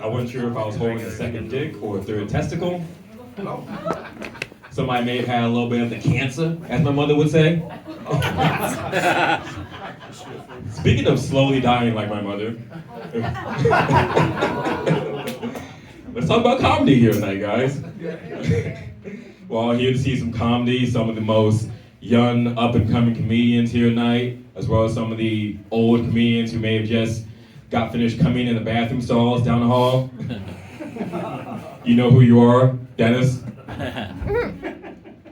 I wasn't sure if I was holding a second dick or a third testicle. Somebody may have had a little bit of the cancer, as my mother would say. Speaking of slowly dying like my mother, let's talk about comedy here tonight, guys. We're all here to see some comedy, some of the most young, up-and-coming comedians here tonight, as well as some of the old comedians who may have just got finished coming in the bathroom stalls down the hall. You know who you are, Dennis.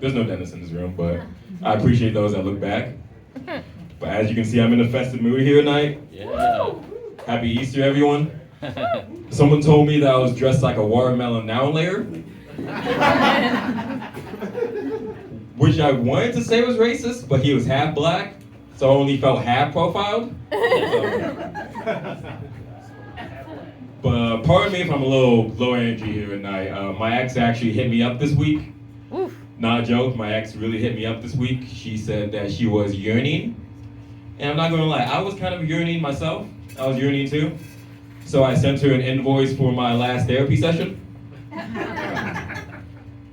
There's no Dennis in this room, but I appreciate those that look back. But as you can see, I'm in a festive mood here tonight. Yeah. Happy Easter, everyone. Someone told me that I was dressed like a watermelon noun layer, which I wanted to say was racist, but he was half black, so I only felt half profiled. But pardon me if I'm a little low energy here tonight. My ex actually hit me up this week. Oof. Not a joke, my ex really hit me up this week. She said that she was yearning. And I'm not gonna lie, I was kind of yearning myself. I was yearning too. So I sent her an invoice for my last therapy session.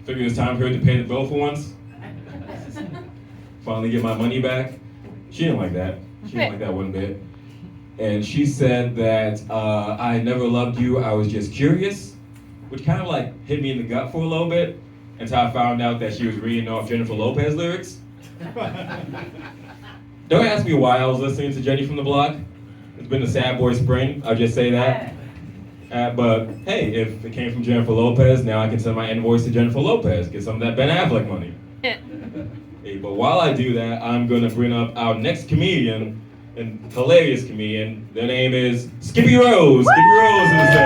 Figured it was time for her to pay the bill for once. Finally get my money back. She didn't like that. She didn't like that one bit. And she said that I never loved you, I was just curious, which kind of like hit me in the gut for a little bit until I found out that she was reading off Jennifer Lopez lyrics. Don't ask me why I was listening to Jenny from the Block. It's been a sad boy spring, I'll just say that. But hey, if it came from Jennifer Lopez, now I can send my invoice to Jennifer Lopez, get some of that Ben Affleck money. Hey, but while I do that, I'm gonna bring up our next comedian, and hilarious comedian. Their name is Skippy Rose. Skippy Rose in the stage.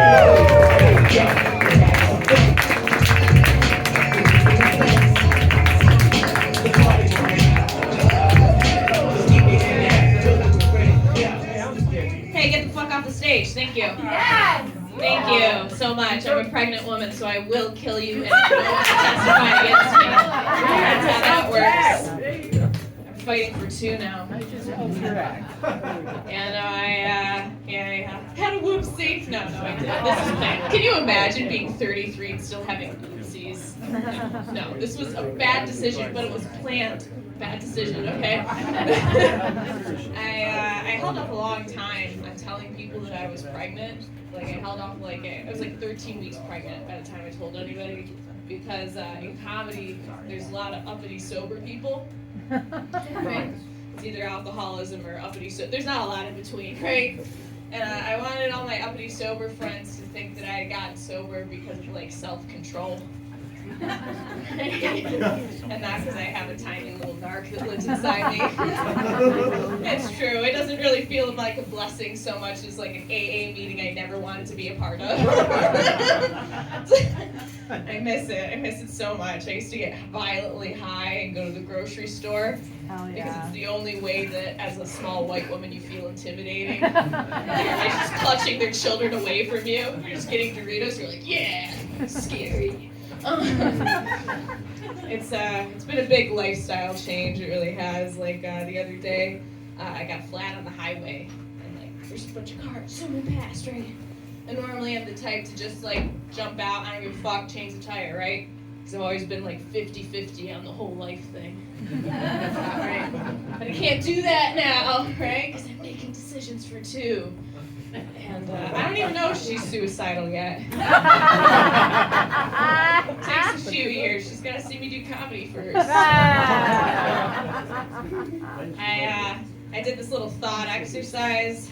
Hey, get the fuck off the stage. Thank you. Yes! Thank you so much. I'm a pregnant woman, so I will kill you and no one will testify against me. That's how that works. I'm fighting for two now. And I had a whoopsie. No, I didn't. This is planned. Can you imagine being 33 and still having whoopsies? No, this was a bad decision, but it was planned. Bad decision, okay? I held off a long time on telling people that I was pregnant. Like, I held off I was like 13 weeks pregnant by the time I told anybody. Because in comedy, there's a lot of uppity sober people. Right? It's either alcoholism or uppity sober. There's not a lot in between, right? And I wanted all my uppity sober friends to think that I had gotten sober because of like self-control. And not because I have a tiny little narc that lives inside me. It's true. It doesn't really feel like a blessing so much as like an AA meeting I never wanted to be a part of. I miss it. I miss it so much. I used to get violently high and go to the grocery store. Because it's the only way that, as a small white woman, you feel intimidating. Everybody's just clutching their children away from you. You're just getting Doritos. You're like, yeah, scary. It's been a big lifestyle change. It really has. Like the other day, I got flat on the highway, and like there's a bunch of cars zooming past, right? And normally I'm the type to just like jump out, I don't give a fuck, change the tire, right? Because I've always been like 50-50 on the whole life thing. Right? But I can't do that now, right? Because I'm making decisions for two. And I don't even know if she's suicidal yet. It takes a few years. She's got to see me do comedy first. I did this little thought exercise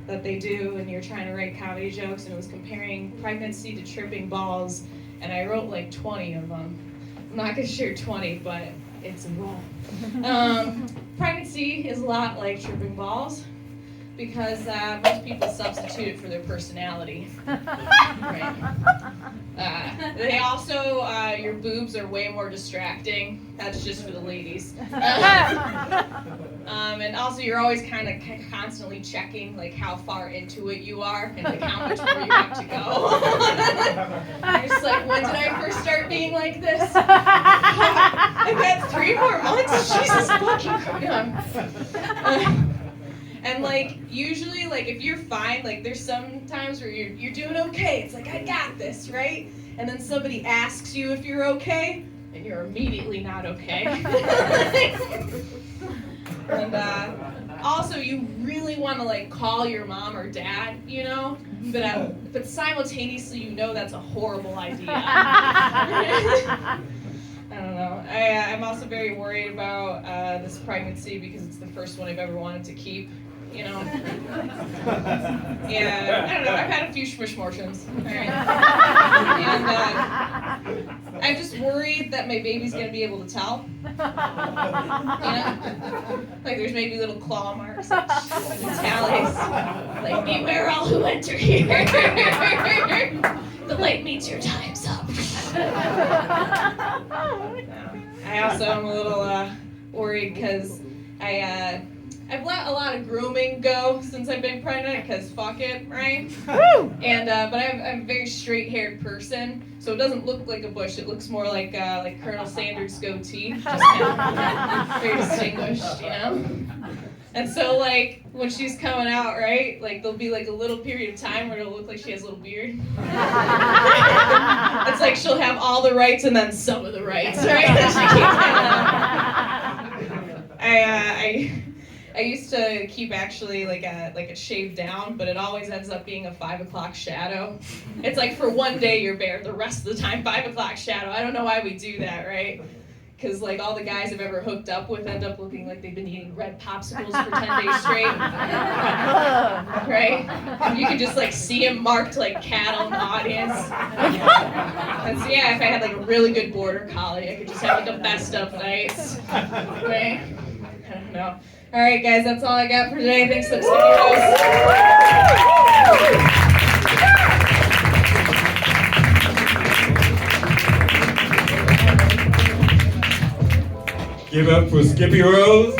that they do when you're trying to write comedy jokes, and it was comparing pregnancy to tripping balls, and I wrote like 20 of them. I'm not going to share 20, but it's a roll. Pregnancy is a lot like tripping balls, because most people substitute it for their personality. Right. They also, your boobs are way more distracting. That's just for the ladies. And also, you're always kind of constantly checking like how far into it you are and like how much more you have to go. You're just like, when did I first start being like this? I've had 3 more months. Jesus fucking Christ. And And like usually, like if you're fine, like there's some times where you're doing okay. It's like I got this, right? And then somebody asks you if you're okay, and you're immediately not okay. And also, you really want to like call your mom or dad, you know, but simultaneously, you know that's a horrible idea. I don't know. I'm also very worried about this pregnancy because it's the first one I've ever wanted to keep. You know. Yeah, I don't know. I've had a few schmishmortions. Right. And I'm just worried that my baby's gonna be able to tell. You know, like there's maybe little claw marks, like tallies, like beware all who enter here. The light means your time's up. I also am a little worried because I've let a lot of grooming go since I've been pregnant, because fuck it, right? And but I'm a very straight-haired person, so it doesn't look like a bush. It looks more like Colonel Sanders' goatee, just kind of very distinguished, you know. And so like when she's coming out, right? Like there'll be like a little period of time where it'll look like she has a little beard. It's like she'll have all the rights and then some of the rights, right? She keeps I used to keep actually like a shaved down, but it always ends up being a 5 o'clock shadow. It's like for one day you're bare, the rest of the time 5 o'clock shadow. I don't know why we do that, right? Because like all the guys I've ever hooked up with end up looking like they've been eating red popsicles for 10 days straight, right? And you can just like see them marked like cattle in the audience. And so yeah, if I had like a really good border collie, I could just have like the best of nights, right? I don't know. All right, guys, that's all I got for today. Thanks, Lipstick Heroes. Give up for Skippy Rose.